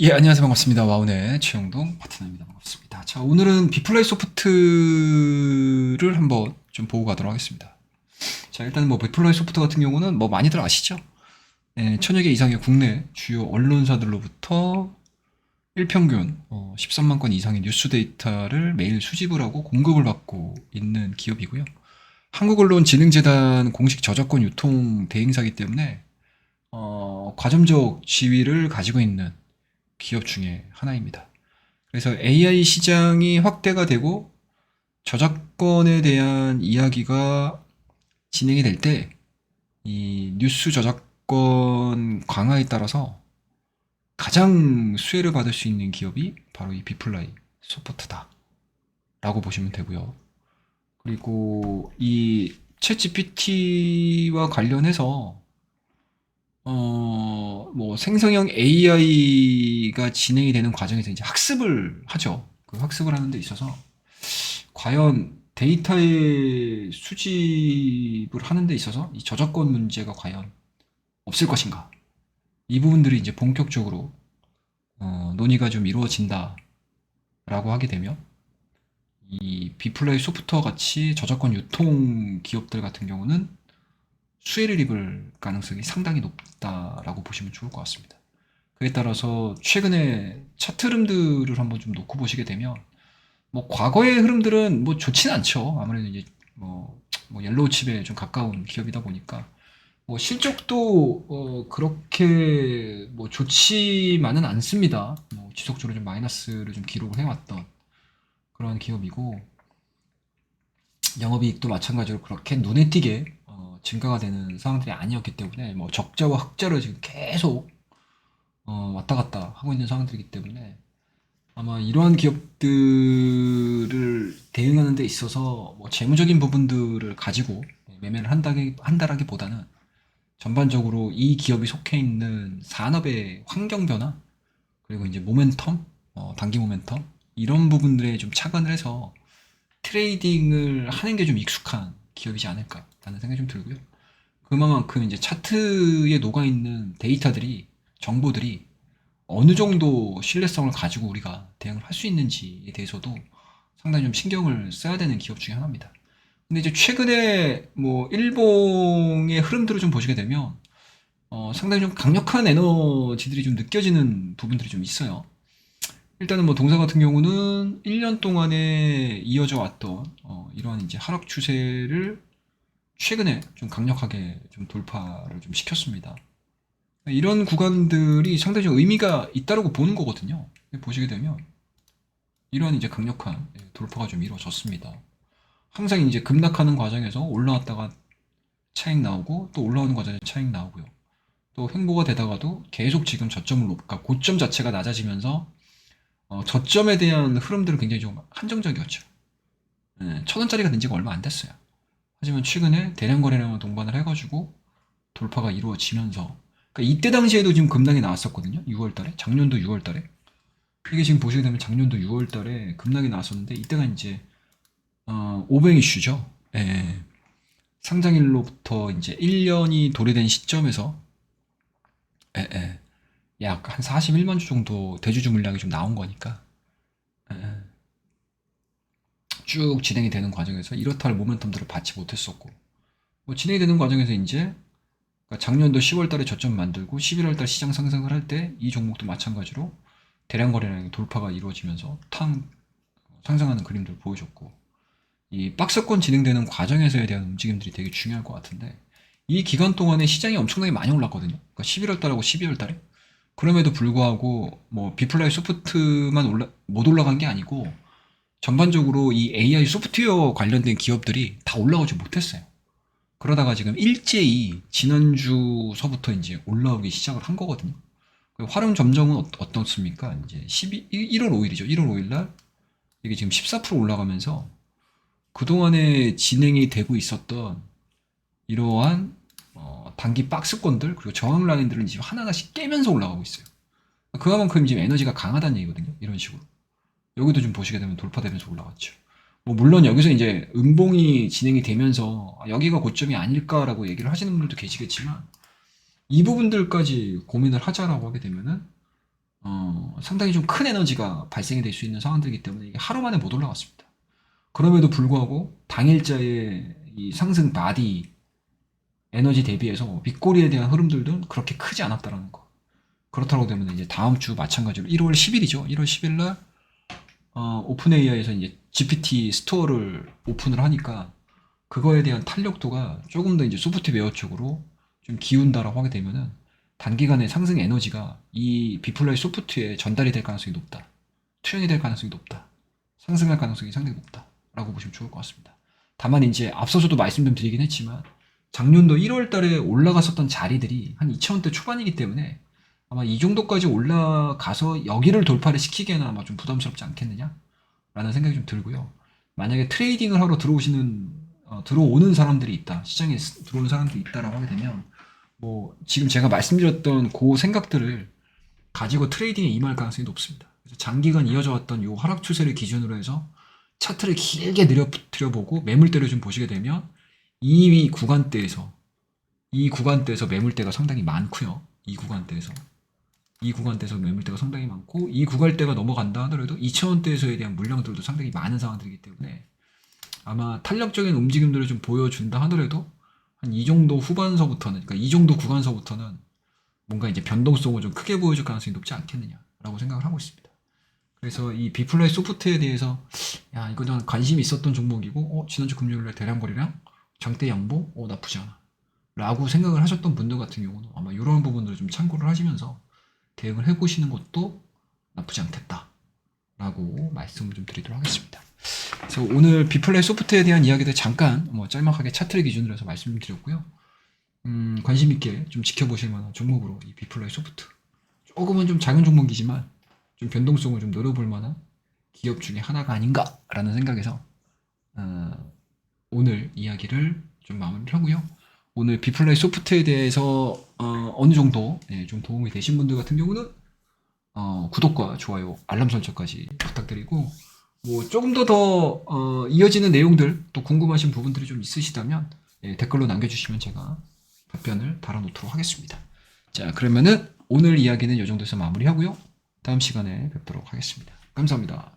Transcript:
예, 안녕하세요. 반갑습니다. 와운의 최영동 파트너입니다. 반갑습니다. 자, 오늘은 비플라이 소프트를 한번 좀 보고 가도록 하겠습니다. 자, 일단 뭐 비플라이 소프트 같은 경우는 뭐 많이들 아시죠? 예, 천여 개 이상의 국내 주요 언론사들로부터 일평균 13만 건 이상의 뉴스 데이터를 매일 수집을 하고 공급을 받고 있는 기업이고요. 한국언론진흥재단 공식 저작권 유통 대행사이기 때문에 과점적 지위를 가지고 있는 기업 중에 하나입니다. 그래서 AI 시장이 확대가 되고 저작권에 대한 이야기가 진행이 될 때 이 뉴스 저작권 강화에 따라서 가장 수혜를 받을 수 있는 기업이 바로 이 비플라이 소프트다라고 보시면 되고요. 그리고 이 챗GPT와 관련해서 뭐 생성형 AI가 진행이 되는 과정에서 이제 학습을 하죠. 그 학습을 하는 데 있어서 과연 데이터의 수집을 하는 데 있어서 이 저작권 문제가 과연 없을 것인가? 이 부분들이 이제 본격적으로 논의가 좀 이루어진다라고 하게 되면 이 비플라이 소프트웨어 같이 저작권 유통 기업들 같은 경우는 수혜를 입을 가능성이 상당히 높다라고 보시면 좋을 것 같습니다. 그에 따라서 최근에 차트 흐름들을 한번 좀 놓고 보시게 되면 뭐 과거의 흐름들은 뭐 좋지는 않죠. 아무래도 이제 뭐 옐로우 칩에 좀 가까운 기업이다 보니까 뭐 실적도 그렇게 뭐 좋지만은 않습니다. 뭐 지속적으로 좀 마이너스를 좀 기록을 해왔던 그런 기업이고 영업이익도 마찬가지로 그렇게 눈에 띄게 증가가 되는 상황들이 아니었기 때문에 뭐 적자와 흑자를 지금 계속 왔다 갔다 하고 있는 상황들이기 때문에 아마 이러한 기업들을 대응하는 데 있어서 뭐 재무적인 부분들을 가지고 매매를 한다라기보다는 전반적으로 이 기업이 속해 있는 산업의 환경 변화 그리고 이제 모멘텀, 단기 모멘텀 이런 부분들에 좀 착안을 해서 트레이딩을 하는 게 좀 익숙한 기업이지 않을까라는 생각이 좀 들고요. 그만큼 이제 차트에 녹아있는 데이터들이, 정보들이 어느 정도 신뢰성을 가지고 우리가 대응을 할 수 있는지에 대해서도 상당히 좀 신경을 써야 되는 기업 중에 하나입니다. 근데 이제 최근에 뭐 일봉의 흐름들을 좀 보시게 되면 상당히 좀 강력한 에너지들이 좀 느껴지는 부분들이 좀 있어요. 일단은 뭐 동사 같은 경우는 1년 동안에 이어져 왔던 이러한 이제 하락 추세를 최근에 좀 강력하게 좀 돌파를 좀 시켰습니다. 이런 구간들이 상당히 좀 의미가 있다고 보는 거거든요. 보시게 되면 이러한 이제 강력한 돌파가 좀 이루어졌습니다. 항상 이제 급락하는 과정에서 올라왔다가 차익 나오고 또 올라오는 과정에서 차익 나오고요. 또 횡보가 되다가도 계속 지금 저점을 그러니까 고점 자체가 낮아지면서 저점에 대한 흐름들은 굉장히 좀 한정적이었죠. 천 원짜리가 된 지가 얼마 안 됐어요. 하지만 최근에 대량 거래량을 동반을 해가지고 돌파가 이루어지면서 그러니까 이때 당시에도 지금 급락이 나왔었거든요. 6월달에 작년도 6월달에 이게 지금 보시게 되면 작년도 6월달에 급락이 나왔었는데 이때가 이제 오뱅 이슈죠. 예. 상장일로부터 이제 1년이 도래된 시점에서 예, 예. 약 한 41만 주 정도 대주주 물량이 좀 나온 거니까 예, 예. 쭉 진행이 되는 과정에서 이렇다 할 모멘텀들을 받지 못했었고 뭐 진행이 되는 과정에서 이제 그러니까 작년도 10월 달에 저점 만들고 11월 달 시장 상승을 할 때 이 종목도 마찬가지로 대량 거래량의 돌파가 이루어지면서 탕 상승하는 그림들을 보여줬고 이 박스권 진행되는 과정에서에 대한 움직임들이 되게 중요할 것 같은데 이 기간 동안에 시장이 엄청나게 많이 올랐거든요. 그러니까 11월 달하고 12월 달에 그럼에도 불구하고 뭐 비플라이 소프트만 못 올라간 게 아니고 전반적으로 이 AI 소프트웨어 관련된 기업들이 다 올라오지 못했어요. 그러다가 지금 일제히 지난주서부터 이제 올라오기 시작을 한 거거든요. 활용 점정은 어떻습니까? 이제 1월 5일이죠. 1월 5일 날 이게 지금 14% 올라가면서 그동안에 진행이 되고 있었던 이러한 단기 박스권들 그리고 저항 라인들을 지금 하나하나씩 깨면서 올라가고 있어요. 그만큼 지금 에너지가 강하다는 얘기거든요. 이런 식으로. 여기도 좀 보시게 되면 돌파되면서 올라갔죠. 뭐 물론 여기서 이제 음봉이 진행이 되면서 여기가 고점이 아닐까라고 얘기를 하시는 분들도 계시겠지만 이 부분들까지 고민을 하자라고 하게 되면은 상당히 좀 큰 에너지가 발생이 될 수 있는 상황들이기 때문에 이게 하루 만에 못 올라갔습니다. 그럼에도 불구하고 당일자의 이 상승 바디 에너지 대비해서 윗꼬리에 대한 흐름들도 그렇게 크지 않았다라는 거. 그렇다고 되면 이제 다음 주 마찬가지로 1월 10일이죠. 1월 10일 날 오픈 AI에서 이제 GPT 스토어를 오픈을 하니까 그거에 대한 탄력도가 조금 더 이제 소프트웨어 쪽으로 좀 기운다라고 하게 되면은 단기간에 상승 에너지가 이 비플라이 소프트웨어에 전달이 될 가능성이 높다. 투영이 될 가능성이 높다. 상승할 가능성이 상당히 높다라고 보시면 좋을 것 같습니다. 다만 이제 앞서서도 말씀 좀 드리긴 했지만 작년도 1월 달에 올라갔었던 자리들이 한 2,000원대 초반이기 때문에 아마 이 정도까지 올라가서 여기를 돌파를 시키기에는 아마 좀 부담스럽지 않겠느냐라는 생각이 좀 들고요. 만약에 트레이딩을 하러 들어오는 사람들이 있다, 시장에 들어오는 사람들이 있다라고 하게 되면 뭐 지금 제가 말씀드렸던 그 생각들을 가지고 트레이딩에 임할 가능성이 높습니다. 그래서 장기간 이어져 왔던 이 하락 추세를 기준으로 해서 차트를 길게 들여보고 매물대를 좀 보시게 되면 이 구간대에서 매물대가 상당히 많고요. 이 구간대에서 매물대가 상당히 많고 이 구간대가 넘어간다 하더라도 2,000원대에서에 대한 물량들도 상당히 많은 상황들이기 때문에 아마 탄력적인 움직임들을 좀 보여준다 하더라도 한 이 정도 후반서부터는, 그러니까 이 정도 구간서부터는 뭔가 이제 변동성을 좀 크게 보여줄 가능성이 높지 않겠느냐라고 생각을 하고 있습니다. 그래서 이 비플라이 소프트에 대해서 야 이거 난 관심이 있었던 종목이고 지난주 금요일날 대량 거래량 장대 양보 나쁘지 않아 라고 생각을 하셨던 분들 같은 경우는 아마 이런 부분들을 좀 참고를 하시면서 대응을 해보시는 것도 나쁘지 않겠다 라고 말씀을 좀 드리도록 하겠습니다. 그래서 오늘 비플라이 소프트에 대한 이야기들 잠깐 짤막하게 차트를 기준으로 해서 말씀 좀 드렸고요. 관심 있게 좀 지켜보실 만한 종목으로 이 비플라이 소프트, 조금은 좀 작은 종목이지만 좀 변동성을 좀 노려볼 만한 기업 중에 하나가 아닌가라는 생각에서 오늘 이야기를 좀 마무리를 하고요. 오늘 비플라이 소프트에 대해서 어느 정도 좀 도움이 되신 분들 같은 경우는 구독과 좋아요, 알람 설정까지 부탁드리고, 뭐 조금 더 이어지는 내용들 또 궁금하신 부분들이 좀 있으시다면 댓글로 남겨주시면 제가 답변을 달아놓도록 하겠습니다. 자, 그러면은 오늘 이야기는 이 정도에서 마무리하고요. 다음 시간에 뵙도록 하겠습니다. 감사합니다.